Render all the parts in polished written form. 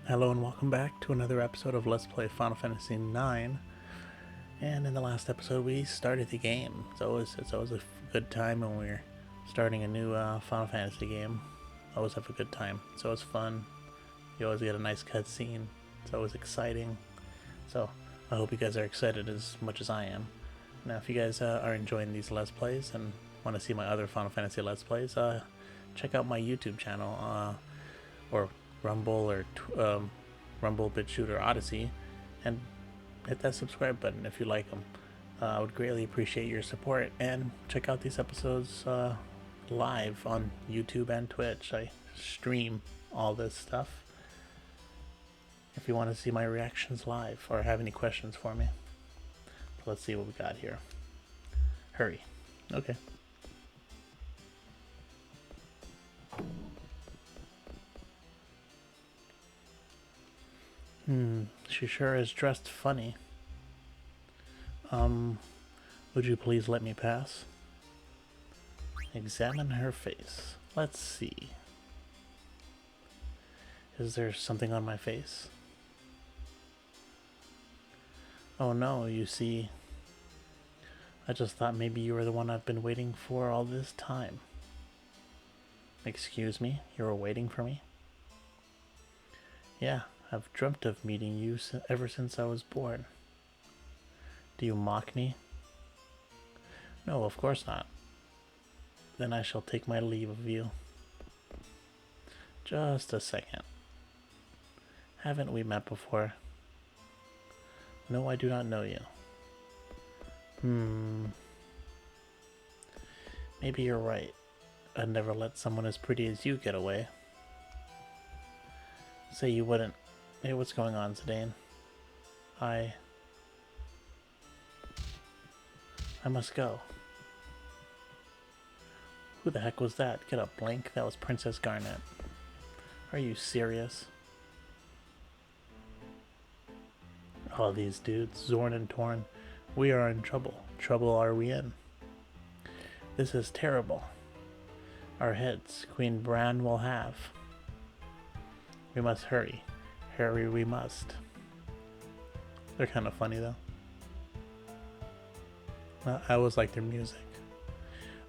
Hello and welcome back to another episode of Let's Play Final Fantasy IX. And in the last episode, we started the game. It's always a good time when we're starting a new Final Fantasy game. Always have a good time. It's always fun. You always get a nice cutscene. It's always exciting. So I hope you guys are excited as much as I am. Now, if you guys are enjoying these Let's Plays and want to see my other Final Fantasy Let's Plays, check out my YouTube channel or Rumble or Rumble, Bitchute, or Odysee, and hit that subscribe button if you like them. I would greatly appreciate your support, and check out these episodes live on YouTube and Twitch. I stream all this stuff. If you want to see my reactions live or have any questions for me, let's see what we got here. Hurry. Okay. She sure is dressed funny. Would you please let me pass? Examine her face. Let's see. Is there something on my face? Oh no, you see, I just thought maybe you were the one I've been waiting for all this time. Excuse me, you were waiting for me? Yeah, I've dreamt of meeting you ever since I was born. Do you mock me? No, of course not. Then I shall take my leave of you. Just a second. Haven't we met before? No, I do not know you. Maybe you're right. I'd never let someone as pretty as you get away. Say you wouldn't. Hey, what's going on, Zidane? I must go. Who the heck was that? Get a blank? That was Princess Garnet. Are you serious? All these dudes, Zorn and Torn. We are in trouble. Trouble are we in? This is terrible. Our heads, Queen Bran will have. We must hurry. Hurry we must. They're kind of funny though. I always like their music.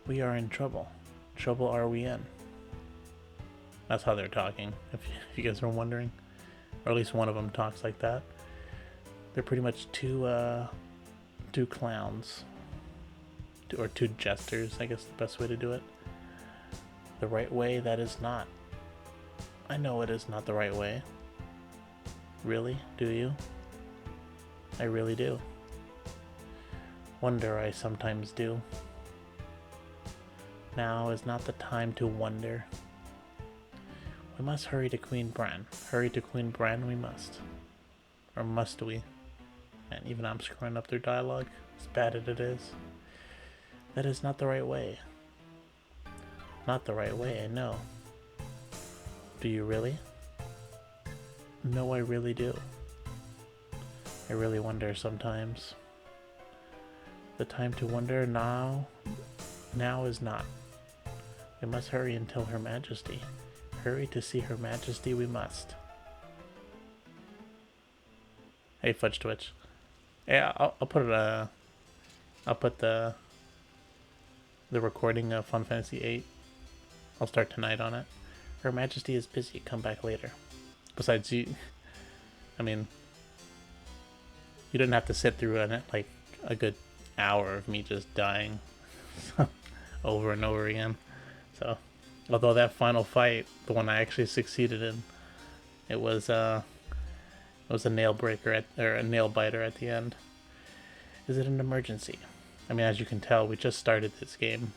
We are in trouble. Trouble are we in? That's how they're talking, if you guys are wondering. Or at least one of them talks like that. They're pretty much two clowns. Or two jesters, I guess the best way to do it. The right way, that is not. I know it is not the right way. Really? Do you? I really do. Wonder I sometimes do. Now is not the time to wonder. We must hurry to Queen Bran. Hurry to Queen Bran we must. Or must we? And even I'm screwing up their dialogue, as bad as it is. That is not the right way. Not the right way, I know. Do you really? No, I really do. I really wonder sometimes. The time to wonder now is not. We must hurry and tell Her Majesty. Hurry to see Her Majesty we must. Hey, Fudge Twitch. Yeah, I'll put it. I'll put the recording of Final Fantasy VIII. I'll start tonight on it. Her Majesty is busy. Come back later. Besides, you didn't have to sit through it like a good hour of me just dying over and over again. So, although that final fight, the one I actually succeeded in, it was a nail breaker or a nail biter at the end. Is it an emergency? I mean, as you can tell, we just started this game,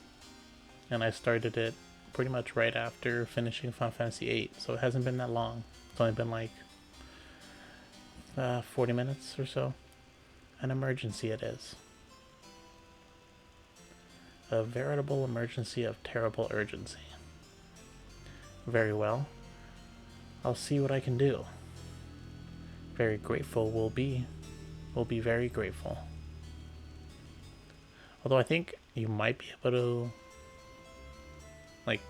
and I started it pretty much right after finishing Final Fantasy VIII, so it hasn't been that long. It's only been like 40 minutes or so. An emergency it is. A veritable emergency of terrible urgency. Very well. I'll see what I can do. Very grateful will be. Will be very grateful. Although I think you might be able to like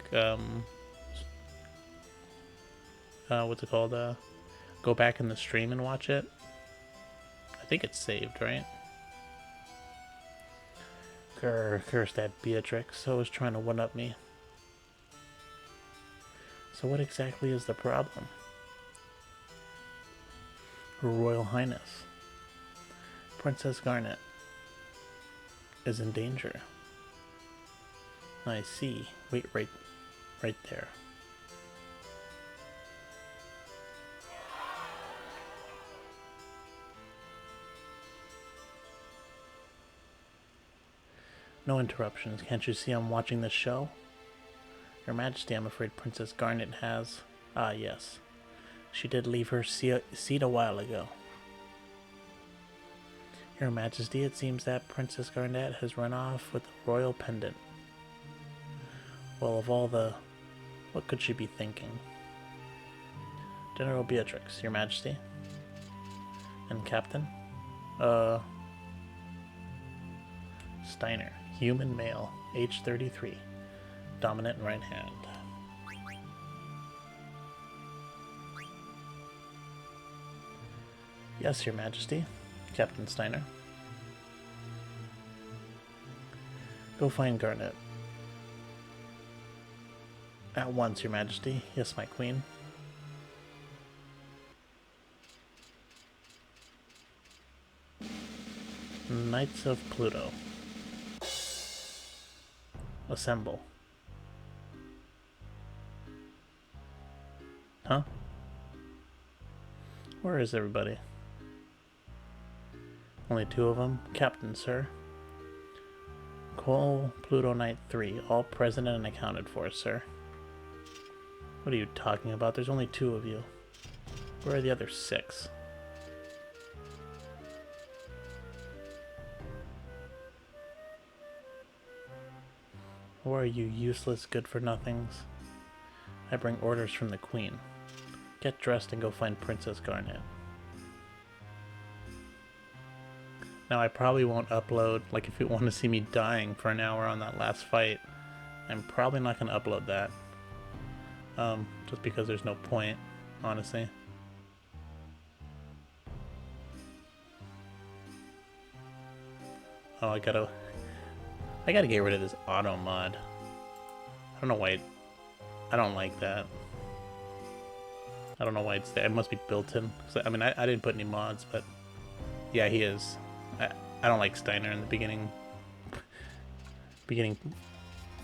what's it called? go back in the stream and watch it. I think it's saved, right? Curse that Beatrix, always trying to one-up me. So what exactly is the problem? Her Royal Highness, Princess Garnet, is in danger. I see. Wait, right there. No interruptions. Can't you see I'm watching this show? Your Majesty, I'm afraid Princess Garnet has... Ah, yes. She did leave her seat a while ago. Your Majesty, it seems that Princess Garnet has run off with the royal pendant. Well, of all the... What could she be thinking? General Beatrix, Your Majesty? And Captain? Steiner, human male, age 33, dominant right hand. Yes, Your Majesty, Captain Steiner. Go find Garnet. At once, Your Majesty. Yes, my queen. Knights of Pluto. Assemble. Huh? Where is everybody? Only two of them? Captain, sir. Call Pluto Knight 3. All present and accounted for, sir. What are you talking about? There's only two of you. Where are the other 6? Who are you useless good-for-nothings? I bring orders from the Queen. Get dressed and go find Princess Garnet. Now I probably won't upload, like if you want to see me dying for an hour on that last fight, I'm probably not going to upload that. Just because there's no point, honestly. Oh, I gotta get rid of this auto mod. I don't know why I don't like that. I don't know why it's there. It must be built in. I mean, I didn't put any mods, but yeah, he is. I don't like Steiner in the beginning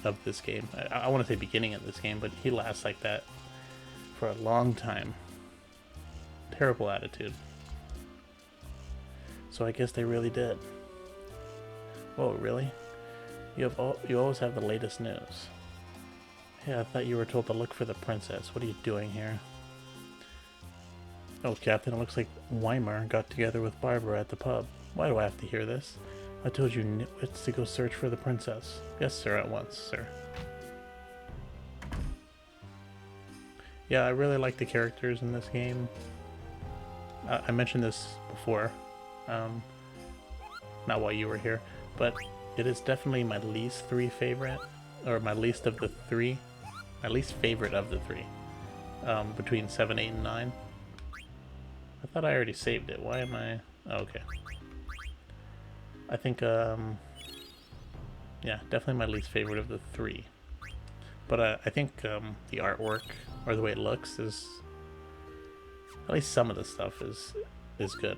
of this game. I want to say beginning of this game, but he lasts like that for a long time. Terrible attitude. So I guess they really did. Oh, really? You always have the latest news. Yeah, I thought you were told to look for the princess. What are you doing here? Oh, Captain, it looks like Weimar got together with Barbara at the pub. Why do I have to hear this? I told you nitwits to go search for the princess. Yes, sir, at once, sir. Yeah, I really like the characters in this game. I mentioned this before, not while you were here, but it is definitely my least favorite of the three, between 7, 8, and 9. I thought I already saved it. Why am I... Oh, okay. I think, yeah, definitely my least favorite of the 3. But I think the artwork, or the way it looks, is... At least some of the stuff is good.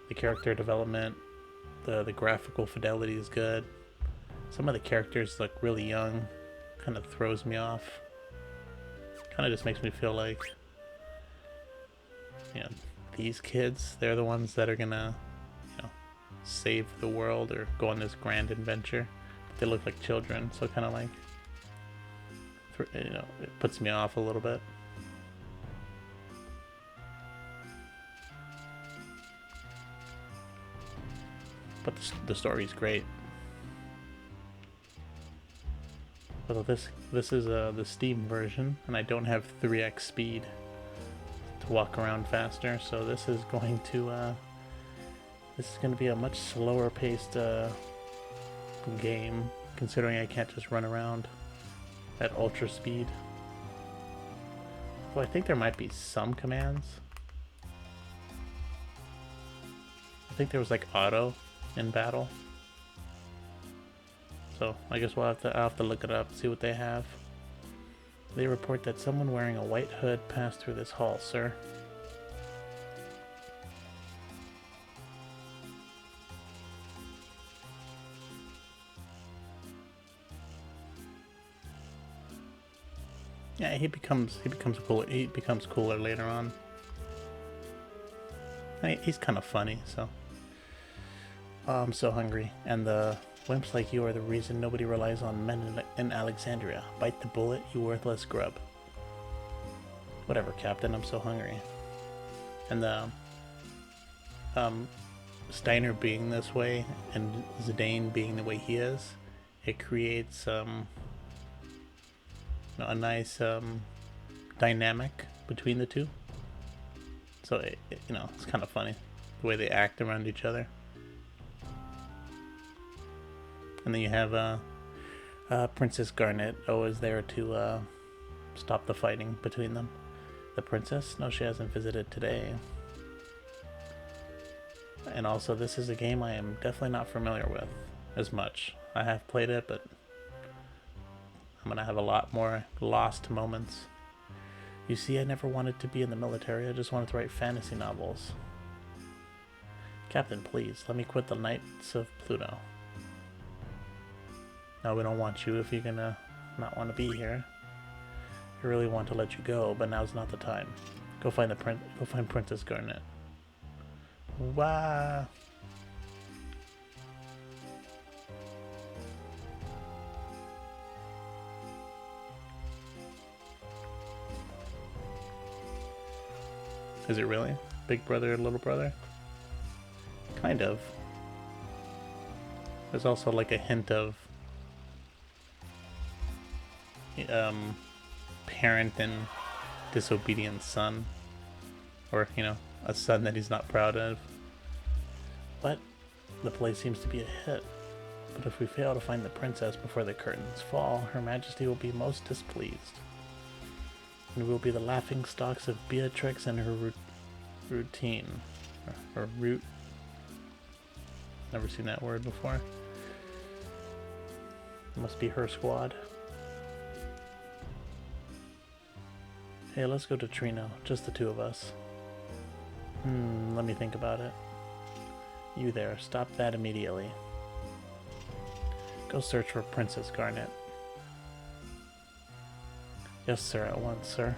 The character development, the graphical fidelity is good. Some of the characters look really young. Kind of throws me off. Kind of just makes me feel like... You know, these kids, they're the ones that are gonna, you know, save the world or go on this grand adventure. They look like children, so kind of like, you know, it puts me off a little bit. But the story's great. But this is the Steam version, and I don't have 3x speed to walk around faster, so this is going to be a much slower paced game, considering I can't just run around at ultra speed. So I think there might be some commands. I think there was like auto in battle. So I guess I'll have to look it up, see what they have. They report that someone wearing a white hood passed through this hall, sir. Yeah, he becomes cooler. He becomes cooler later on. He's kind of funny, so. Oh, I'm so hungry, and the wimps like you are the reason nobody relies on men in Alexandria. Bite the bullet, you worthless grub. Whatever, Captain. I'm so hungry. And the Steiner being this way and Zidane being the way he is, it creates a nice dynamic between the two. So it's kind of funny the way they act around each other. And then you have Princess Garnet always there to stop the fighting between them. The princess? No, she hasn't visited today. And also, this is a game I am definitely not familiar with as much. I have played it, but I'm gonna have a lot more lost moments. You see, I never wanted to be in the military. I just wanted to write fantasy novels. Captain, please, let me quit the Knights of Pluto. No, we don't want you if you're gonna not want to be here. I really want to let you go, but now's not the time. Go find Princess Garnet. Wow. Is it really? Big brother, little brother? Kind of. There's also like a hint of parent and disobedient son, or a son that he's not proud of. But the play seems to be a hit. But if we fail to find the princess before the curtains fall, Her Majesty will be most displeased, and we'll be the laughing stocks of Beatrix and her routine, or root. Never seen that word before. It must be her squad. Hey, let's go to Trino, just the two of us. Let me think about it. You there, stop that immediately. Go search for Princess Garnet. Yes, sir, at once, sir.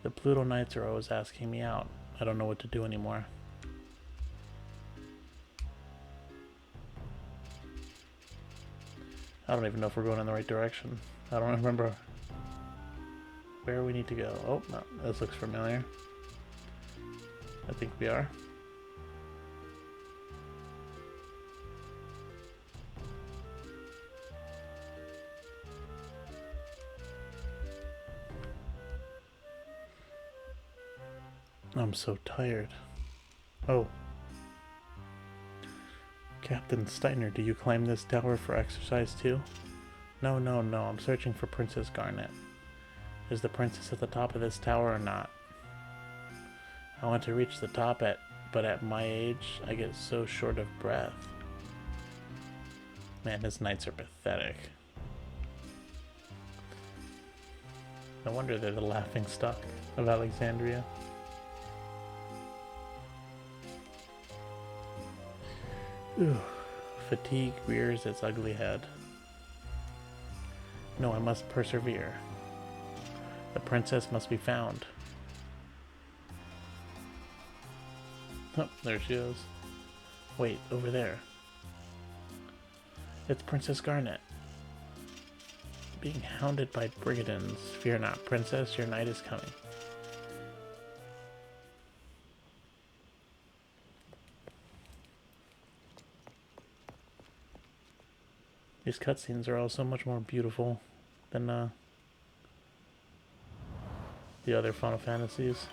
The Pluto Knights are always asking me out. I don't know what to do anymore. I don't even know if we're going in the right direction. I don't remember where we need to go. Oh, no, this looks familiar. I think we are. I'm so tired. Oh. Captain Steiner, do you climb this tower for exercise too? No, I'm searching for Princess Garnet. Is the princess at the top of this tower or not? I want to reach the top but at my age, I get so short of breath. Man, his knights are pathetic. No wonder they're the laughing stock of Alexandria. Ooh, fatigue rears its ugly head. No, I must persevere. The princess must be found. Oh, there she is. Wait, over there. It's Princess Garnet. Being hounded by brigands. Fear not, princess, your knight is coming. These cutscenes are all so much more beautiful than the other Final Fantasies.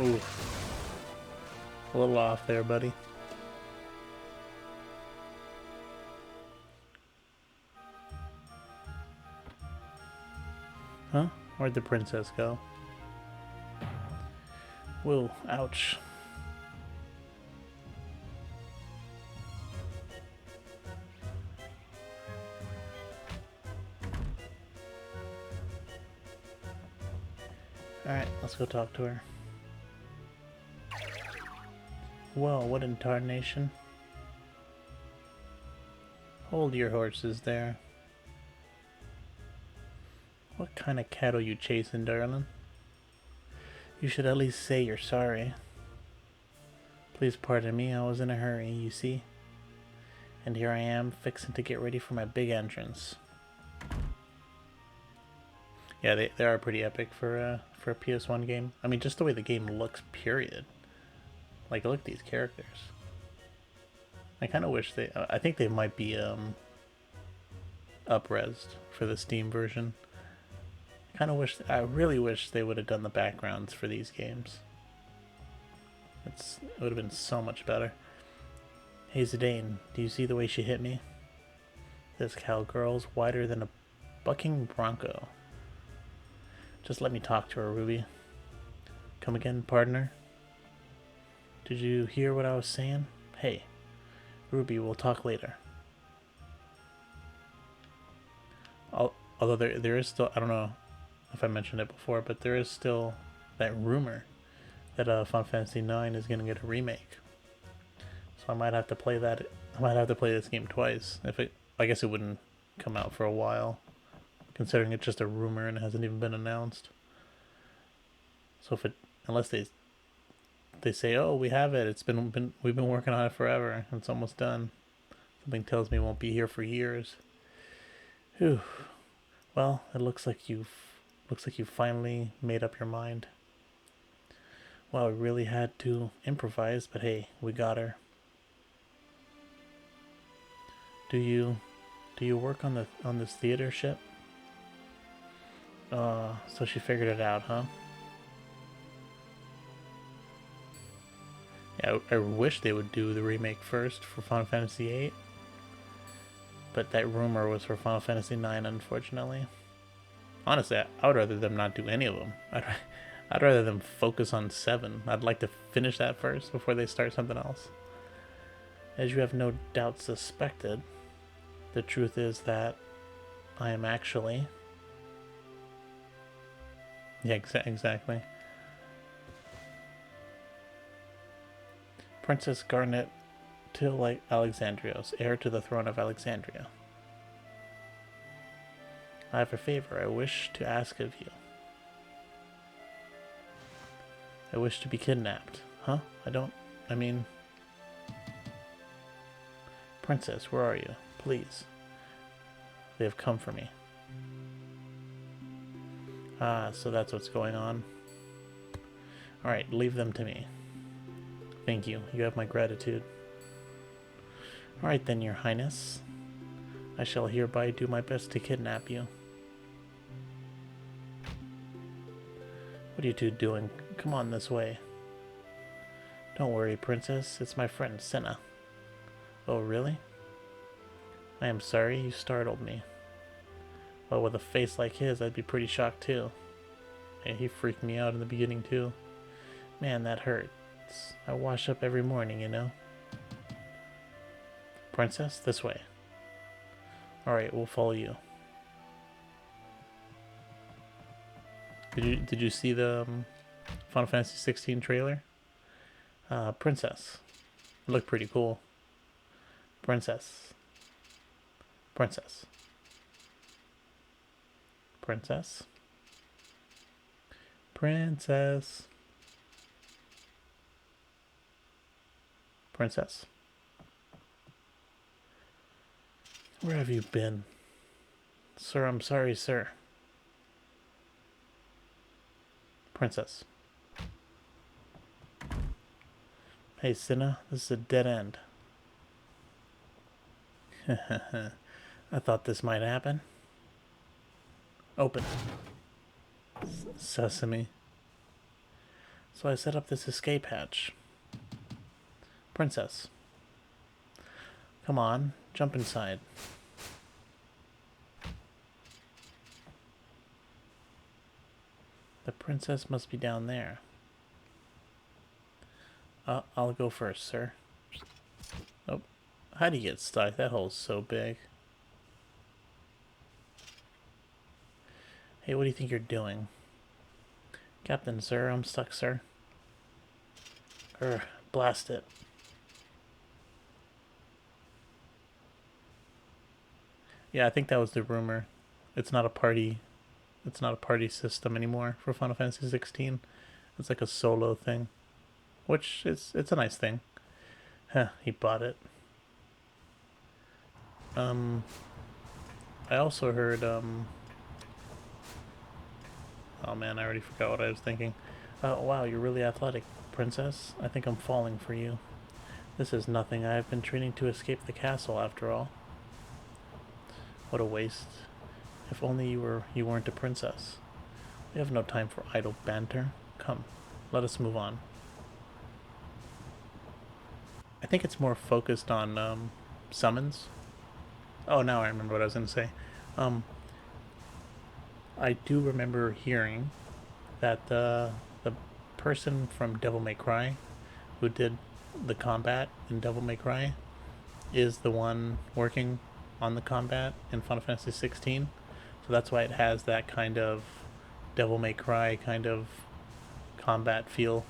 Oof. A little off there, buddy. Huh? Where'd the princess go? Whoa, ouch. Alright, let's go talk to her. Whoa, what in tarnation? Hold your horses there. What kind of cattle you chasing, darling? You should at least say you're sorry. Please pardon me, I was in a hurry, you see? And here I am, fixing to get ready for my big entrance. Yeah, they are pretty epic for a PS1 game. I mean, just the way the game looks, period. Like, look at these characters. I kind of wish they... I think they might be up-resed for the Steam version. I really wish they would have done the backgrounds for these games. It would have been so much better. Hey Zidane, do you see the way she hit me? This cowgirl's wider than a bucking bronco. Just let me talk to her, Ruby. Come again, partner? Did you hear what I was saying? Hey, Ruby, we'll talk later. Although there is still, I don't know if I mentioned it before, but there is still that rumor that Final Fantasy IX is going to get a remake. So I might have to play that. I might have to play this game twice. I guess it wouldn't come out for a while, considering it's just a rumor and it hasn't even been announced. So unless they say, oh, we have it. We've been working on it forever. It's almost done. Something tells me it won't be here for years. Whew. Well, it looks like you've finally made up your mind. Well, we really had to improvise, but hey, we got her. Do you work on this theater ship? So she figured it out, huh? Yeah, I wish they would do the remake first for Final Fantasy VIII. But that rumor was for Final Fantasy IX, unfortunately. Honestly, I would rather them not do any of them. I'd rather them focus on 7. I'd like to finish that first before they start something else. As you have no doubt suspected, the truth is that I am actually... Yeah, exactly. Princess Garnet Till Alexandrios, heir to the throne of Alexandria. I have a favor I wish to ask of you. I wish to be kidnapped. Huh? I mean... Princess, where are you? Please. They have come for me. Ah, so that's what's going on. Alright, leave them to me. Thank you. You have my gratitude. Alright then, Your Highness. I shall hereby do my best to kidnap you. What are you two doing? Come on this way. Don't worry, Princess. It's my friend, Senna. Oh, really? I am sorry you startled me. Well, with a face like his, I'd be pretty shocked too. Hey, he freaked me out in the beginning too. Man, that hurts. I wash up every morning, you know. Princess, this way. Alright, we'll follow you. Did you see the Final Fantasy 16 trailer? Princess. It looked pretty cool. Princess. Princess. Princess. Princess. Princess. Where have you been? Sir, I'm sorry, sir. Princess. Hey, Senna, this is a dead end. I thought this might happen. Open. Sesame. So I set up this escape hatch. Princess. Come on, jump inside. The princess must be down there. I'll go first, sir. Oh, how do you get stuck? That hole's so big. Hey, what do you think you're doing? Captain, sir, I'm stuck, sir. Blast it. Yeah, I think that was the rumor. It's not a party. It's not a party system anymore for Final Fantasy 16. It's like a solo thing, which is it's a nice thing. Huh, he bought it. I also heard oh man, I already forgot what I was thinking. Wow, you're really athletic, princess. I think I'm falling for you. This is nothing. I have been training to escape the castle after all. What a waste. If only you weren't a princess. We have no time for idle banter. Come, let us move on. I think it's more focused on summons. Oh, now I remember what I was going to say. I do remember hearing that the person from Devil May Cry who did the combat in Devil May Cry is the one working on the combat in Final Fantasy 16. So that's why it has that kind of Devil May Cry kind of combat feel.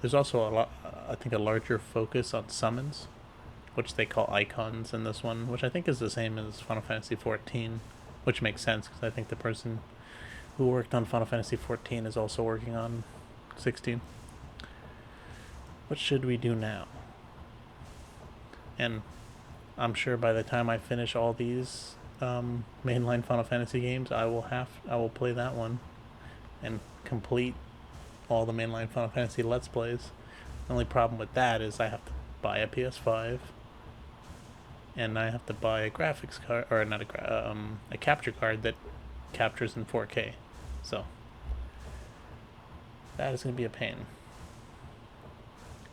There's also I think, a larger focus on summons, which they call icons in this one, which I think is the same as Final Fantasy 14, which makes sense because I think the person who worked on Final Fantasy 14 is also working on 16. What should we do now? And I'm sure by the time I finish all these mainline Final Fantasy games, I will play that one and complete all the mainline Final Fantasy Let's Plays. The only problem with that is I have to buy a PS5 and I have to buy a graphics card, or not a capture card that captures in 4K. So that is going to be a pain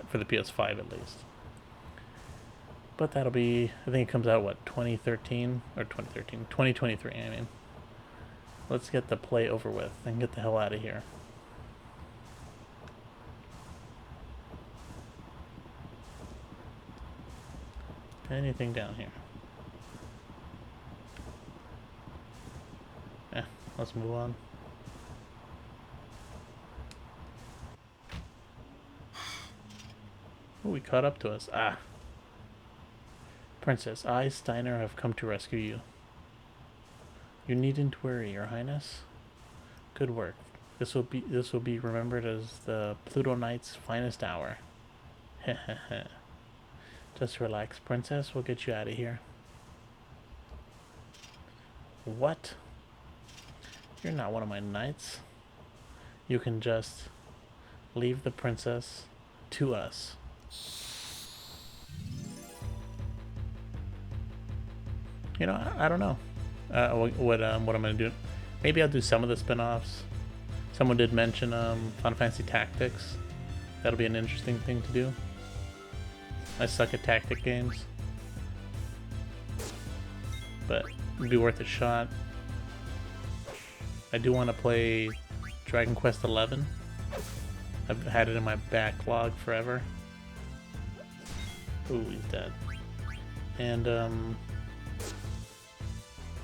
for the PS5 at least. But that'll be, I think it comes out, what, 2013? Or 2023, I mean. Let's get the play over with and get the hell out of here. Anything down here? Yeah, let's move on. Oh, he caught up to us. Ah. Princess, I, Steiner, have come to rescue you. You needn't worry, Your Highness. Good work. This will be remembered as the Pluto Knight's finest hour. Heh. Just relax, Princess. We'll get you out of here. What? You're not one of my knights. You can just leave the princess to us. You know, I don't know what I'm gonna do. Maybe I'll do some of the spin-offs. Someone did mention Final Fantasy Tactics. That'll be an interesting thing to do. I suck at tactic games, but it'd be worth a shot. I do want to play Dragon Quest XI. I've had it in my backlog forever. Ooh, he's dead. And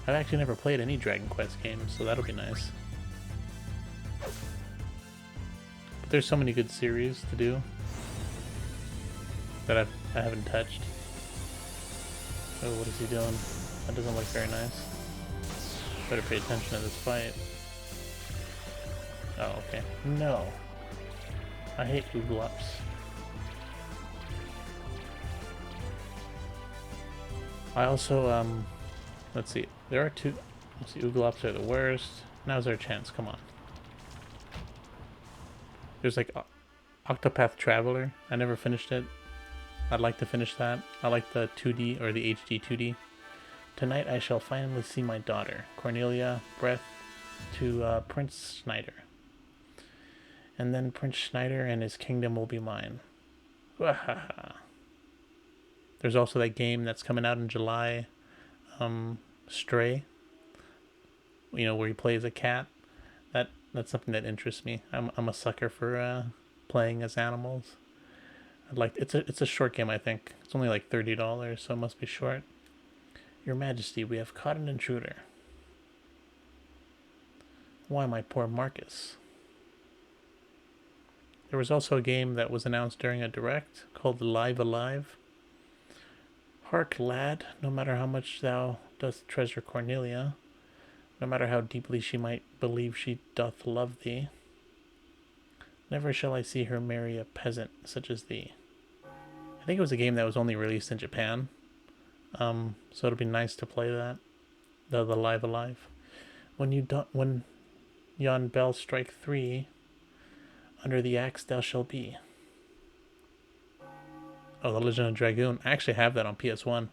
I've actually never played any Dragon Quest games, so that'll be nice. But there's so many good series to do that I haven't touched. Oh, what is he doing? That doesn't look very nice. Better pay attention to this fight. Oh, okay. No. I hate Ooglops. I also, let's see. There are two. Let's see, Ooglops are the worst. Now's our chance. Come on. There's like Octopath Traveler. I never finished it. I'd like to finish that. I like the 2D or the HD 2D. Tonight I shall finally see my daughter, Cornelia, Breath, to Prince Schneider. And then Prince Schneider and his kingdom will be mine. There's also that game that's coming out in July, Stray. You know, where he plays a cat. That's something that interests me. I'm a sucker for playing as animals. It's a short game, I think. It's only like $30, so it must be short. Your Majesty, we have caught an intruder. Why, my poor Marcus. There was also a game that was announced during a direct called Live Alive. Hark, lad, no matter how much thou dost treasure Cornelia, no matter how deeply she might believe she doth love thee, never shall I see her marry a peasant such as thee. I think it was a game that was only released in Japan, so it'll be nice to play that, the Live Alive. When yon bell strike 3, under the axe thou shalt be. Oh, The Legend of Dragoon. I actually have that on PS1.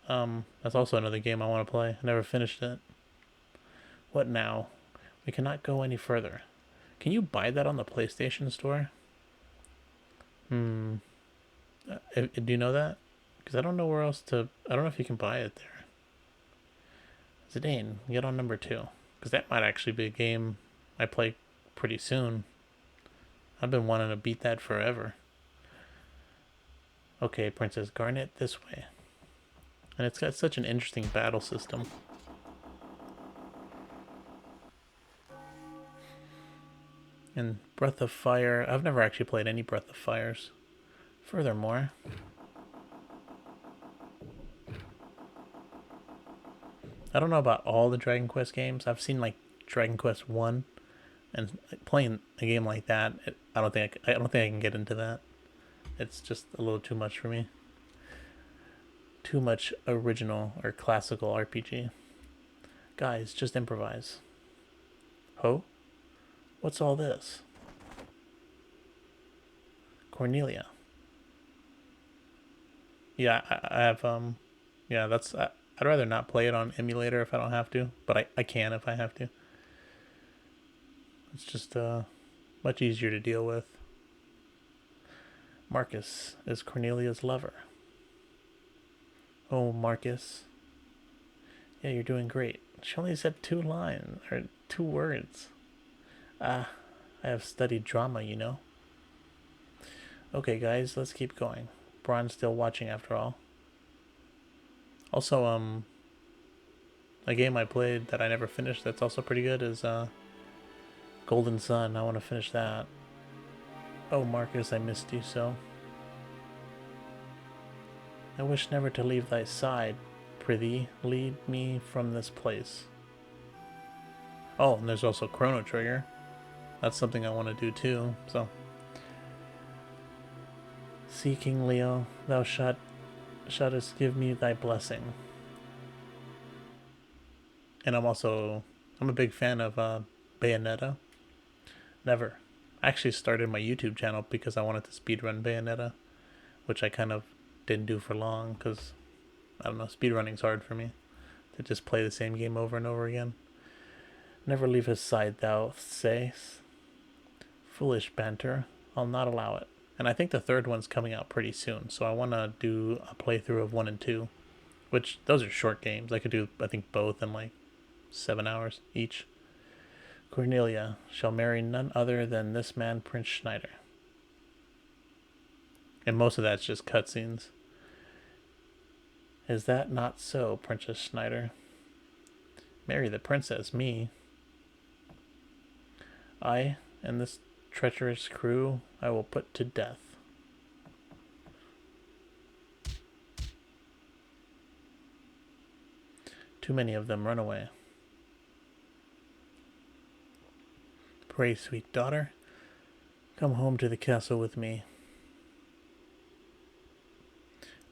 That's also another game I want to play. I never finished it. What now? We cannot go any further. Can you buy that on the PlayStation Store? Do you know that? Because I don't know where else to... I don't know if you can buy it there. Zidane, get on number 2. Because that might actually be a game I play pretty soon. I've been wanting to beat that forever. Okay, Princess Garnet, this way. And it's got such an interesting battle system. And Breath of Fire, I've never actually played any Breath of Fires. Furthermore, I don't know about all the Dragon Quest games. I've seen like Dragon Quest 1, and playing a game like that, I don't think I can get into that. It's just a little too much for me. Too much original or classical RPG. Guys, just improvise. Ho? What's all this? Cornelia. Yeah, I have, yeah, that's, I'd rather not play it on emulator if I don't have to, but I can if I have to. It's just, much easier to deal with. Marcus is Cornelia's lover. Oh, Marcus. Yeah, you're doing great. She only said 2 lines, or 2 words. I have studied drama, you know. Okay, guys, let's keep going. Braun's still watching after all. Also, a game I played that I never finished that's also pretty good is, Golden Sun. I want to finish that. Oh, Marcus, I missed you so. I wish never to leave thy side. Prithee, lead me from this place. Oh, and there's also Chrono Trigger. That's something I want to do too, so. See, King Leo, thou shouldst give me thy blessing. And I'm a big fan of Bayonetta. Never. I actually started my YouTube channel because I wanted to speedrun Bayonetta, which I kind of didn't do for long because, I don't know, speedrunning's hard for me. To just play the same game over and over again. Never leave his side, thou sayest. Foolish banter. I'll not allow it. And I think the 3rd one's coming out pretty soon, so I want to do a playthrough of 1 and 2, which, those are short games. I could do, I think, both in like 7 hours each. Cornelia shall marry none other than this man, Prince Schneider. And most of that's just cutscenes. Is that not so, Princess Schneider? Marry the princess, me. I and this treacherous crew I will put to death. Too many of them run away. Pray, sweet daughter, come home to the castle with me.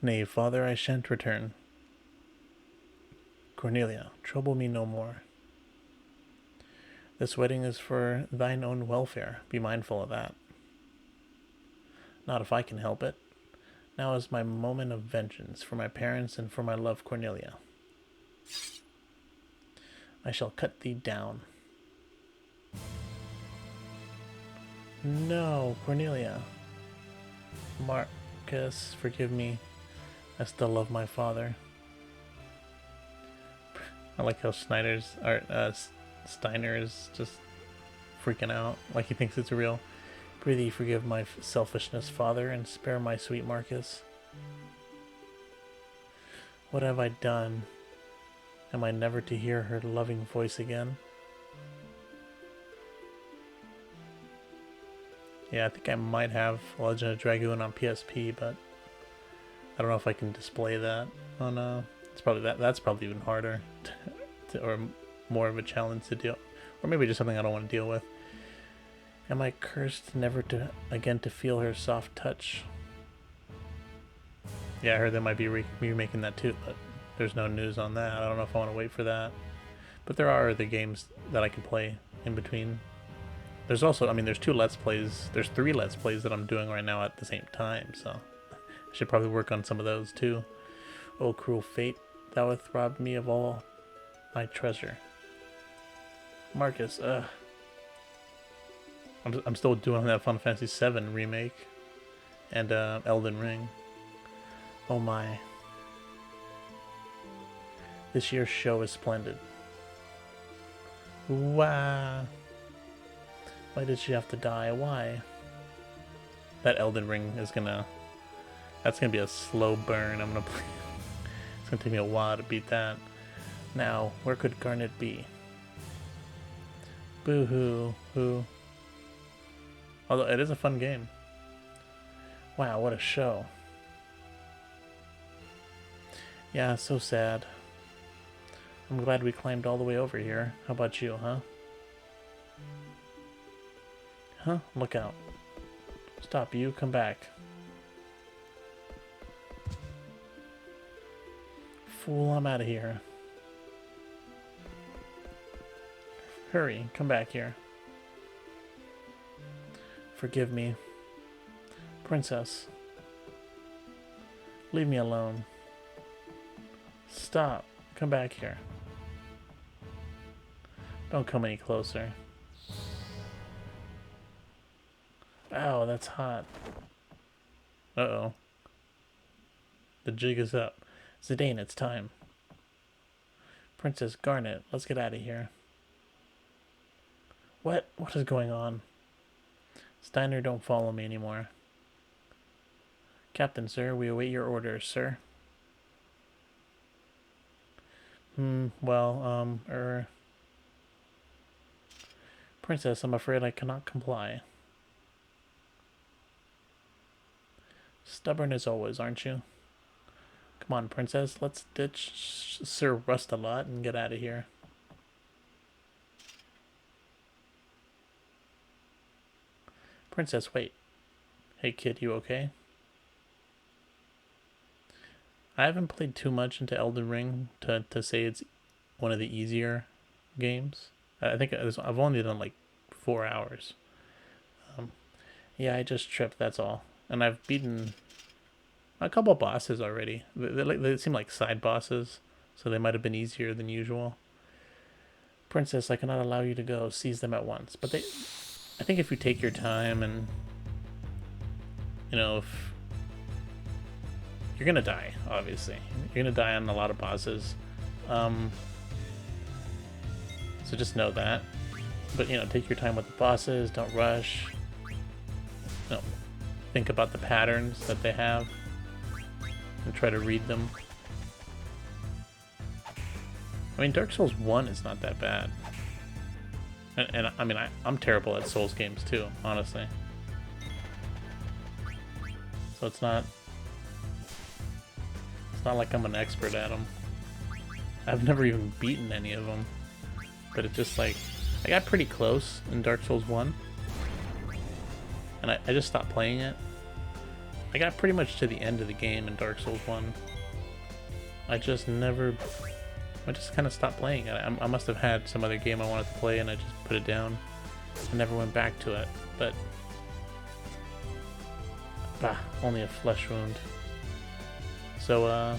Nay, father, I shan't return. Cornelia, trouble me no more. This wedding is for thine own welfare. Be mindful of that. Not if I can help it. Now is my moment of vengeance for my parents and for my love, Cornelia. I shall cut thee down. No, Cornelia. Marcus, forgive me. I still love my father. I like how Steiner is just freaking out, like he thinks it's real. Prithee, forgive my selfishness, father, and spare my sweet Marcus. What have I done? Am I never to hear her loving voice again? Yeah, I think I might have Legend of Dragoon on PSP, but I don't know if I can display that on it's probably that's probably even harder or more of a challenge to deal, or maybe just something I don't want to deal with. Am I cursed never to again to feel her soft touch? Yeah, I heard they might be remaking that too, but there's no news on that. I don't know if I want to wait for that. But there are other games that I can play in between. There's also, I mean, there's 2 Let's Plays. There's 3 Let's Plays that I'm doing right now at the same time, so I should probably work on some of those too. Oh, cruel fate, thou hast robbed me of all my treasure. Marcus, I'm still doing that Final Fantasy VII remake and Elden Ring. Oh my. This year's show is splendid. Wow. Why did she have to die? Why? That Elden Ring is gonna... That's gonna be a slow burn. I'm gonna play... It's gonna take me a while to beat that. Now, where could Garnet be? Boo-hoo. Who? Although, it is a fun game. Wow, what a show. Yeah, so sad. I'm glad we climbed all the way over here. How about you, huh? Huh? Look out. Stop, you. Come back. Fool, I'm out of here. Hurry, come back here. Forgive me. Princess. Leave me alone. Stop. Come back here. Don't come any closer. Ow, that's hot. Uh-oh. The jig is up. Zidane, it's time. Princess Garnet, let's get out of here. What? What is going on? Steiner, don't follow me anymore. Captain, sir, we await your orders, sir. Princess, I'm afraid I cannot comply. Stubborn as always, aren't you? Come on, Princess, let's ditch Sir Rust-a-Lot and get out of here. Princess, wait. Hey kid, you okay? I haven't played too much into Elden Ring to say it's one of the easier games. I think I've only done like 4 hours. Yeah, I just tripped, that's all. And I've beaten a couple bosses already. They seem like side bosses, so they might have been easier than usual. Princess, I cannot allow you to go. Seize them at once. But I think if you take your time and, you know, if you're gonna die, obviously. You're gonna die on a lot of bosses. So just know that. But, you know, take your time with the bosses. Don't rush. No. Think about the patterns that they have and try to read them. I mean, Dark Souls 1 is not that bad. And I mean, I'm terrible at Souls games too, honestly. So it's not like I'm an expert at them. I've never even beaten any of them. But it's just like, I got pretty close in Dark Souls 1. And I just stopped playing it. I got pretty much to the end of the game in Dark Souls 1. I just kind of stopped playing it. I must have had some other game I wanted to play and I just put it down. I never went back to it. But, only a flesh wound. So,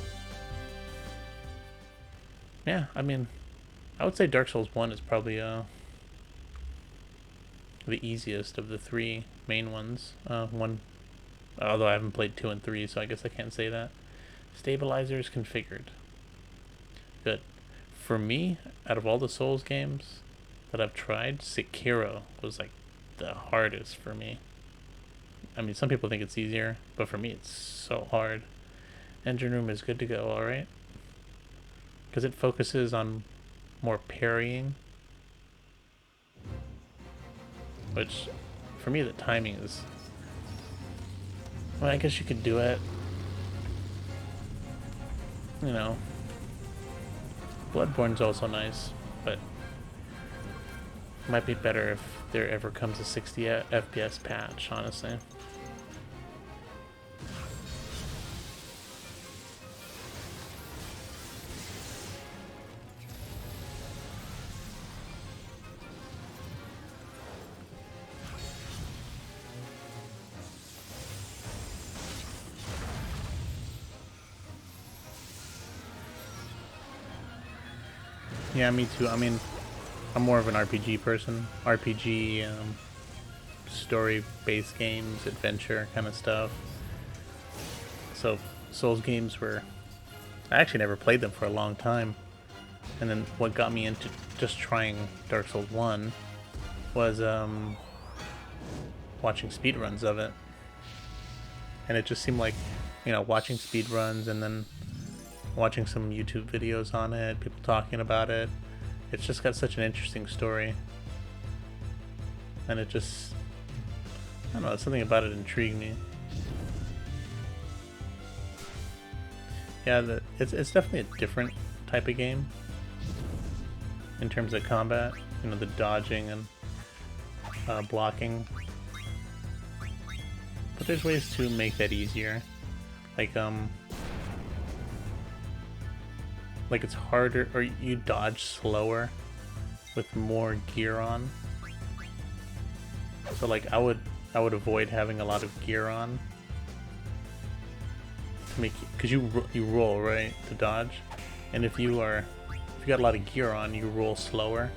yeah, I mean, I would say Dark Souls 1 is probably, the easiest of the three main ones. One, although I haven't played 2 and 3, so I guess I can't say that. Stabilizers configured. Good. For me, out of all the Souls games that I've tried, Sekiro was like the hardest for me. I mean, some people think it's easier, but for me, it's so hard. Engine room is good to go, alright? Because it focuses on more parrying, which for me, the timing is. Well, I guess you could do it. You know, Bloodborne's also nice, but it might be better if there ever comes a 60 FPS patch, honestly. Yeah, me too. I mean, I'm more of an RPG person. RPG, story-based games, adventure kind of stuff. So, Souls games were... I actually never played them for a long time. And then what got me into just trying Dark Souls 1 was watching speedruns of it. And it just seemed like, you know, watching speedruns and then watching some YouTube videos on it, people talking about it. It's just got such an interesting story. And it just, I don't know, something about it intrigued me. Yeah, it's definitely a different type of game in terms of combat. You know, the dodging and blocking. But there's ways to make that easier. Like it's harder, or you dodge slower with more gear on. So like I would avoid having a lot of gear on to make, because you roll right to dodge, and if you got a lot of gear on, you roll slower,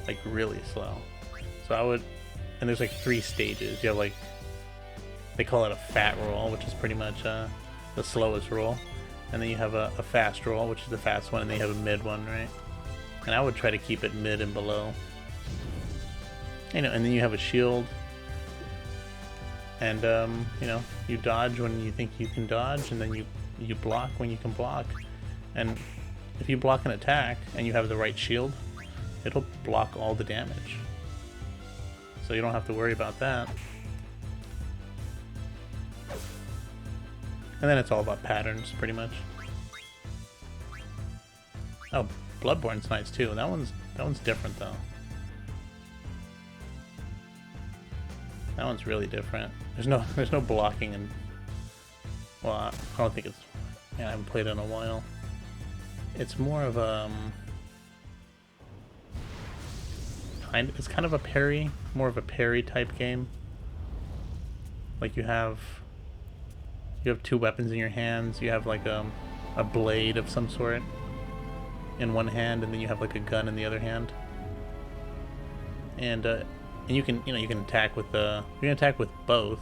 like really slow. So I would, and there's like 3 stages. You have like, they call it a fat roll, which is pretty much the slowest roll. And then you have a fast roll, which is the fast one, and then you have a mid one, right? And I would try to keep it mid and below. You know, and then you have a shield. And, you know, you dodge when you think you can dodge, and then you block when you can block. And if you block an attack and you have the right shield, it'll block all the damage. So you don't have to worry about that. And then it's all about patterns, pretty much. Oh, Bloodborne's nice too. That one's different though. That one's really different. There's no blocking, and well, I don't think it's. Yeah, I haven't played it in a while. It's more of it's kind of a parry, more of a parry type game. Like you have 2 weapons in your hands. You have like a blade of some sort in one hand, and then you have like a gun in the other hand. And you can attack with both,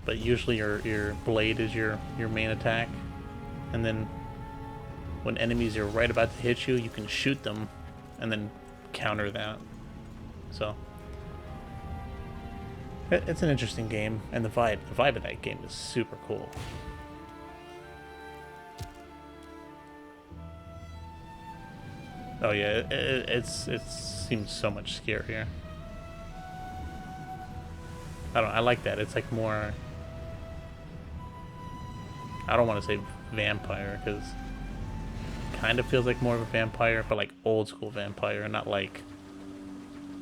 but usually your blade is your main attack. And then when enemies are right about to hit you, you can shoot them and then counter that. So it's an interesting game, and the vibe of that game is super cool. Oh yeah, it seems so much scarier. I like that. It's like more, I don't want to say vampire, because it kind of feels like more of a vampire, but like old school vampire, not like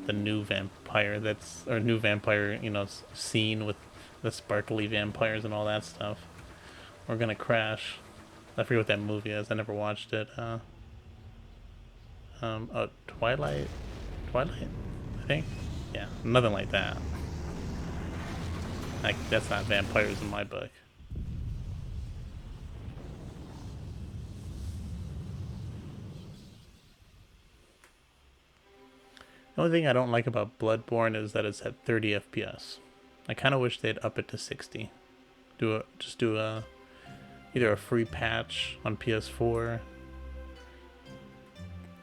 the new vampire new vampire, you know, scene with the sparkly vampires and all that stuff. We're gonna crash. I forget what that movie is. I never watched it. Oh, Twilight, I think. Yeah, nothing like that. Like, that's not vampires in my book. The only thing I don't like about Bloodborne is that it's at 30 FPS. I kind of wish they'd up it to 60. Just do a either a free patch on PS4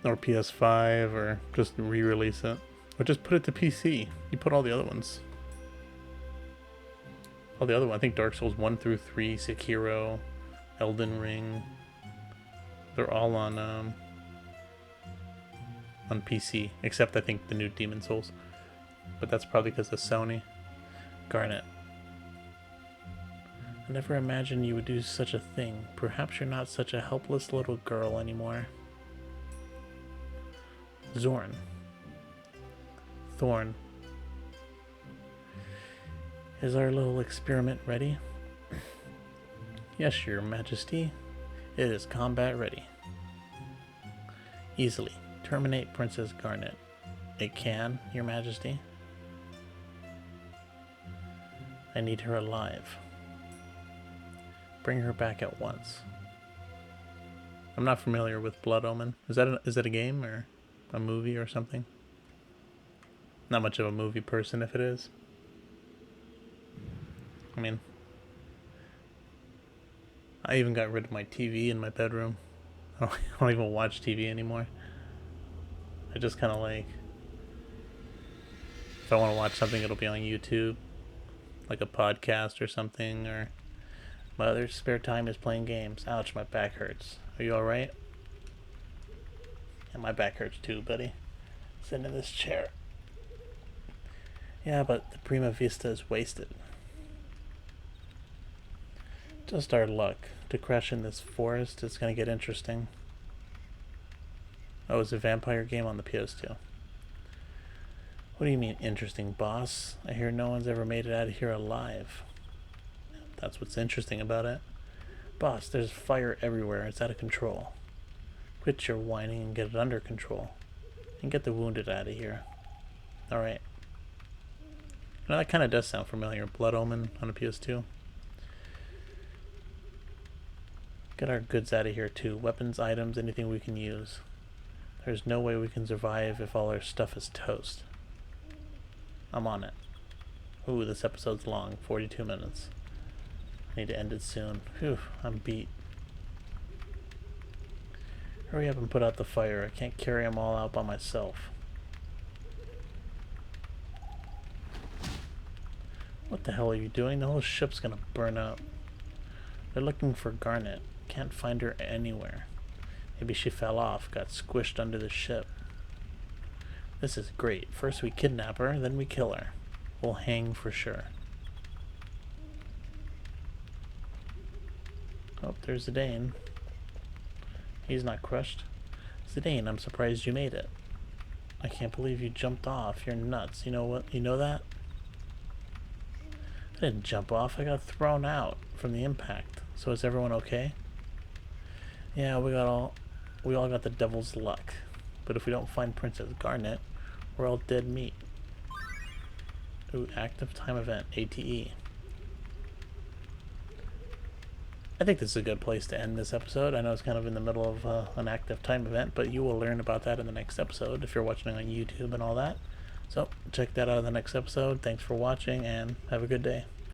or PS5, or just re-release it, or just put it to PC. You put all the other ones. All the other ones. I think Dark Souls 1 through 3, Sekiro, Elden Ring. They're all on PC, except I think the new Demon Souls. But that's probably because of Sony. Garnet. I never imagined you would do such a thing. Perhaps you're not such a helpless little girl anymore. Zorn. Thorn. Is our little experiment ready? Yes, Your Majesty. It is combat ready. Easily. Terminate Princess Garnet. It can, Your Majesty. I need her alive. Bring her back at once. I'm not familiar with Blood Omen. Is that a game or a movie or something? Not much of a movie person if it is. I mean, I even got rid of my TV in my bedroom. I don't even watch TV anymore. I just kind of like, if I want to watch something, it'll be on YouTube, like a podcast or something, or my other spare time is playing games. Ouch, my back hurts. Are you alright? Yeah, my back hurts too, buddy. Sitting in this chair. Yeah, but the Prima Vista is wasted. Just our luck. To crash in this forest is going to get interesting. Oh, it's a vampire game on the PS2. What do you mean interesting, boss? I hear no one's ever made it out of here alive. That's what's interesting about it. Boss, there's fire everywhere. It's out of control. Quit your whining and get it under control. And get the wounded out of here. Alright. Now that kind of does sound familiar. Blood Omen on a PS2. Get our goods out of here too. Weapons, items, anything we can use. There's no way we can survive if all our stuff is toast. I'm on it. Ooh, this episode's long. 42 minutes. I need to end it soon. Phew, I'm beat. Hurry up and put out the fire. I can't carry them all out by myself. What the hell are you doing? The whole ship's gonna burn up. They're looking for Garnet. Can't find her anywhere. Maybe she fell off, got squished under the ship. This is great. First we kidnap her, then we kill her. We'll hang for sure. Oh, there's Zidane. He's not crushed. Zidane, I'm surprised you made it. I can't believe you jumped off. You're nuts. You know what? You know that? I didn't jump off. I got thrown out from the impact. So is everyone okay? Yeah, we all got the devil's luck. But if we don't find Princess Garnet, we're all dead meat. Ooh, active time event, ATE. I think this is a good place to end this episode. I know it's kind of in the middle of an active time event, but you will learn about that in the next episode if you're watching on YouTube and all that. So check that out in the next episode. Thanks for watching and have a good day.